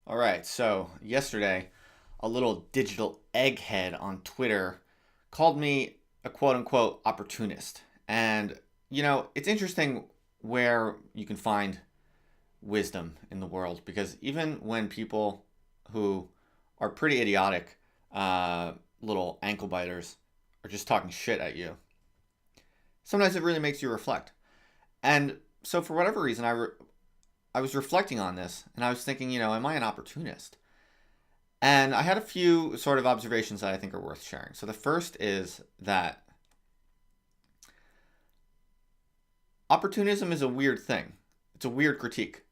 All right, so yesterday, a little digital egghead on Twitter called me a quote unquote opportunist. And, it's interesting where you can find wisdom in the world because even when people who are pretty idiotic, little ankle biters, are just talking shit at you, sometimes it really makes you reflect. And so, for whatever reason, I was reflecting on this and I was thinking, am I an opportunist? And I had a few sort of observations that I think are worth sharing. So the first is that opportunism is a weird thing. It's a weird critique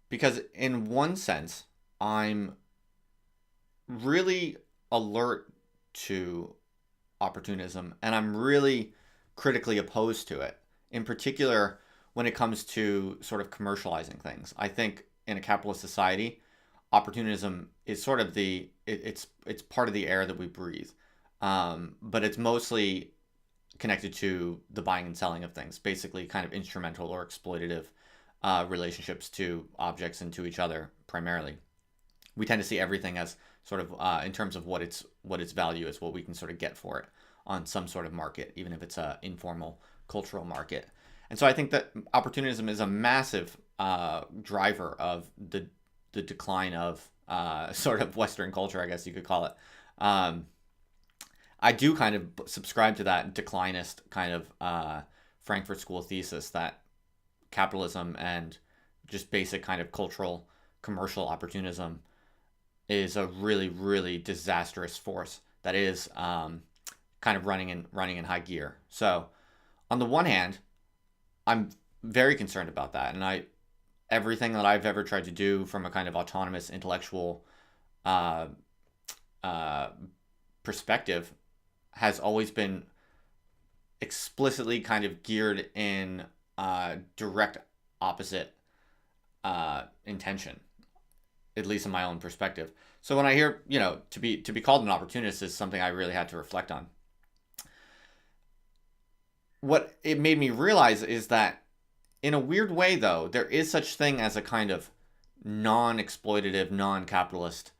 because, in one sense, I'm really alert to opportunism and I'm really critically opposed to it. In particular, when it comes to sort of commercializing things. I think in a capitalist society, opportunism is sort of it's part of the air that we breathe, but it's mostly connected to the buying and selling of things, basically kind of instrumental or exploitative relationships to objects and to each other primarily. We tend to see everything as sort of in terms of what its value is, what we can sort of get for it on some sort of market, even if it's a informal cultural market. And so I think that opportunism is a massive driver of the decline of sort of Western culture, I guess you could call it. Um, I do kind of subscribe to that declinist kind of Frankfurt School thesis that capitalism and just basic kind of cultural commercial opportunism is a really, really disastrous force that is kind of running in high gear. So on the one hand, I'm very concerned about that, and I everything that I've ever tried to do from a kind of autonomous intellectual uh, uh, perspective has always been explicitly kind of geared in direct opposite intention, at least in my own perspective. So when I hear, to be called an opportunist is something I really had to reflect on. What it made me realize is that, in a weird way, though, there is such thing as a kind of non-exploitative, non-capitalist,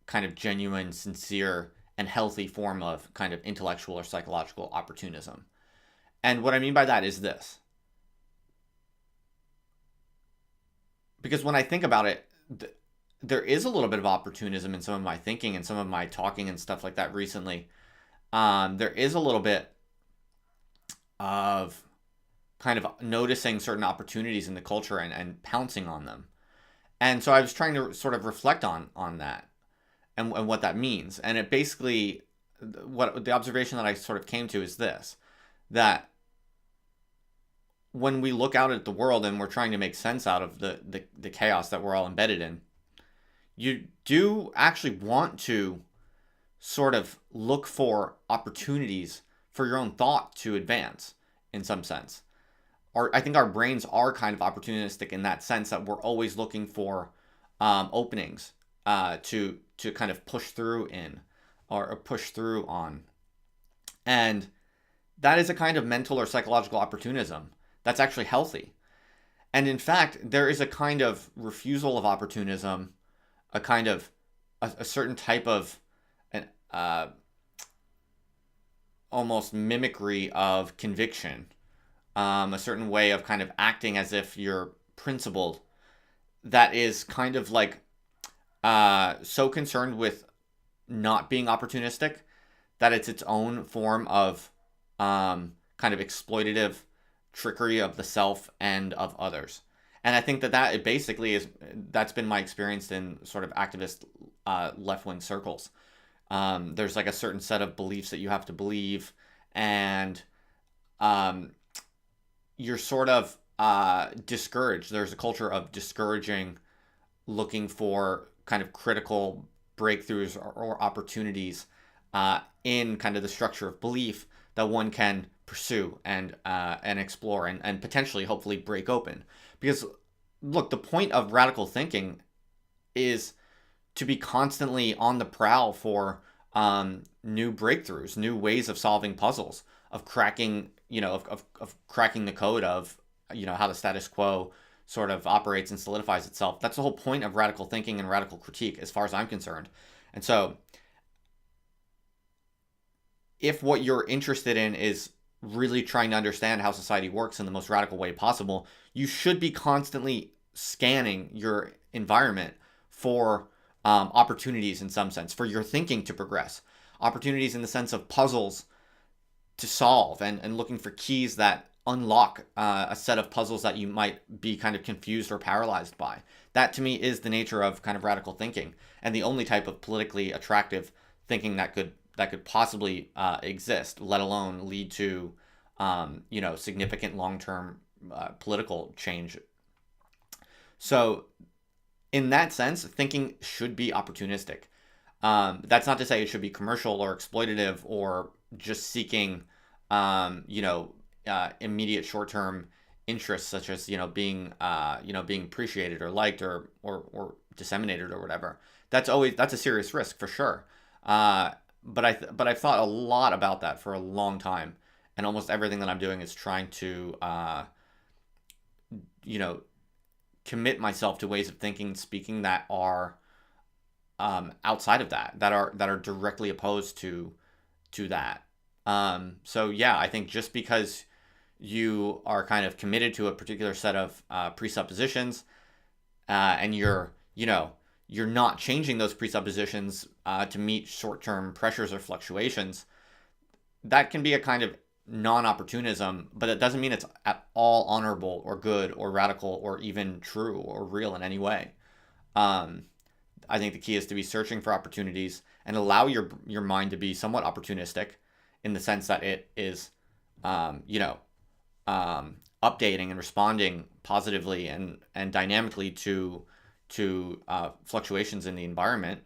kind of genuine, sincere, and healthy form of kind of intellectual or psychological opportunism. And what I mean by that is this. Because when I think about it, there is a little bit of opportunism in some of my thinking and some of my talking and stuff like that recently. There is a little bit of kind of noticing certain opportunities in the culture and pouncing on them. And so I was trying to sort of reflect on that and what that means. And it basically, what the observation that I sort of came to is this, that when we look out at the world and we're trying to make sense out of the chaos that we're all embedded in, you do actually want to sort of look for opportunities for your own thought to advance in some sense. I think our brains are kind of opportunistic in that sense that we're always looking for openings to kind of push through in or push through on. And that is a kind of mental or psychological opportunism that's actually healthy. And in fact, there is a kind of refusal of opportunism, a kind of a certain type of an, almost mimicry of conviction, a certain way of kind of acting as if you're principled, that is kind of like so concerned with not being opportunistic that it's its own form of kind of exploitative trickery of the self and of others. And I think that it basically is, that's been my experience in sort of activist left wing circles. There's like a certain set of beliefs that you have to believe, and um, you're sort of discouraged. There's a culture of discouraging, looking for kind of critical breakthroughs or opportunities in kind of the structure of belief that one can pursue and explore and potentially, hopefully, break open. Because look, the point of radical thinking is to be constantly on the prowl for new breakthroughs, new ways of solving puzzles, of cracking, of cracking the code of, how the status quo sort of operates and solidifies itself. That's the whole point of radical thinking and radical critique, as far as I'm concerned. And so, if what you're interested in is really trying to understand how society works in the most radical way possible, you should be constantly scanning your environment for opportunities in some sense, for your thinking to progress. Opportunities in the sense of puzzles to solve, and looking for keys that unlock a set of puzzles that you might be kind of confused or paralyzed by. That to me is the nature of kind of radical thinking, and the only type of politically attractive thinking that could possibly exist, let alone lead to significant long-term political change. So in that sense, thinking should be opportunistic. That's not to say it should be commercial or exploitative or just seeking, immediate short-term interests, such as being appreciated or liked or disseminated or whatever. That's a serious risk for sure. But I've thought a lot about that for a long time, and almost everything that I'm doing is trying to commit myself to ways of thinking and speaking that are outside of that are directly opposed to that. So yeah, I think just because you are kind of committed to a particular set of presuppositions, and you're not changing those presuppositions to meet short-term pressures or fluctuations, that can be a kind of non-opportunism, but it doesn't mean it's at all honorable or good or radical or even true or real in any way. I think the key is to be searching for opportunities and allow your mind to be somewhat opportunistic, in the sense that it is, updating and responding positively and dynamically to fluctuations in the environment.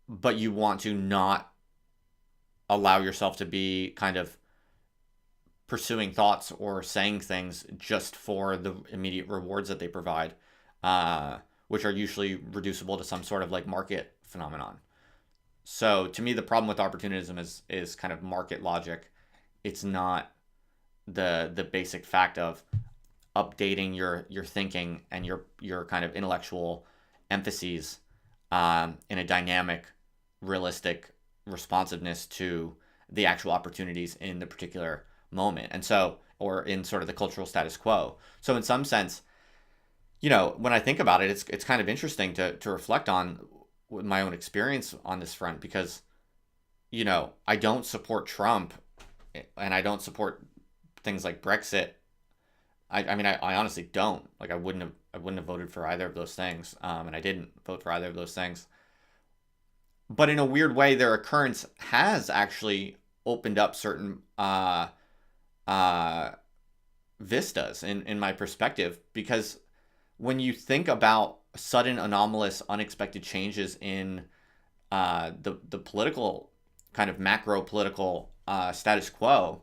But you want to not allow yourself to be kind of pursuing thoughts or saying things just for the immediate rewards that they provide, which are usually reducible to some sort of like market phenomenon. So to me, the problem with opportunism is kind of market logic. It's not the basic fact of updating your thinking and your kind of intellectual emphases in a dynamic, realistic responsiveness to the actual opportunities in the particular moment, and so, or in sort of the cultural status quo. So in some sense, when I think about it, it's kind of interesting to reflect on my own experience on this front, because I don't support Trump, and I don't support things like Brexit. I mean, I honestly don't. Like, I wouldn't have voted for either of those things, and I didn't vote for either of those things. But in a weird way, their occurrence has actually opened up certain vistas in my perspective, because when you think about sudden, anomalous, unexpected changes in the political kind of macro political status quo,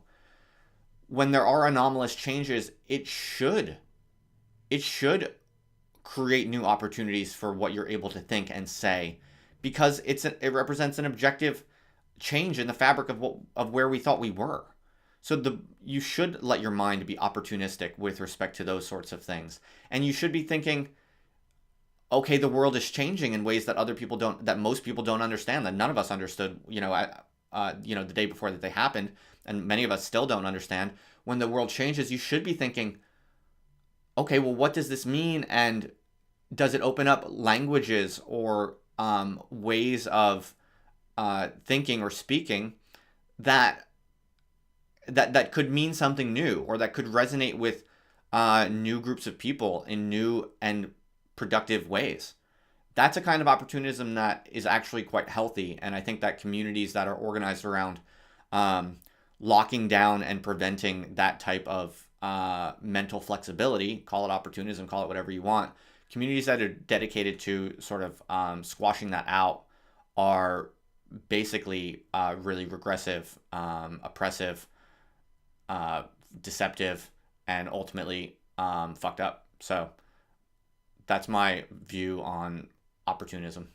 when there are anomalous changes, it should create new opportunities for what you're able to think and say, because it represents an objective change in the fabric of where we thought we were. So you should let your mind be opportunistic with respect to those sorts of things, and you should be thinking, okay, the world is changing in ways that most people don't understand, that none of us understood, the day before that they happened, and many of us still don't understand. When the world changes, you should be thinking, okay, well, what does this mean, and does it open up languages or ways of thinking or speaking that could mean something new, or that could resonate with new groups of people in new and productive ways. That's a kind of opportunism that is actually quite healthy, and I think that communities that are organized around locking down and preventing that type of mental flexibility, call it opportunism, call it whatever you want, communities that are dedicated to sort of squashing that out are basically really regressive, oppressive, deceptive, and ultimately fucked up. So that's my view on opportunism.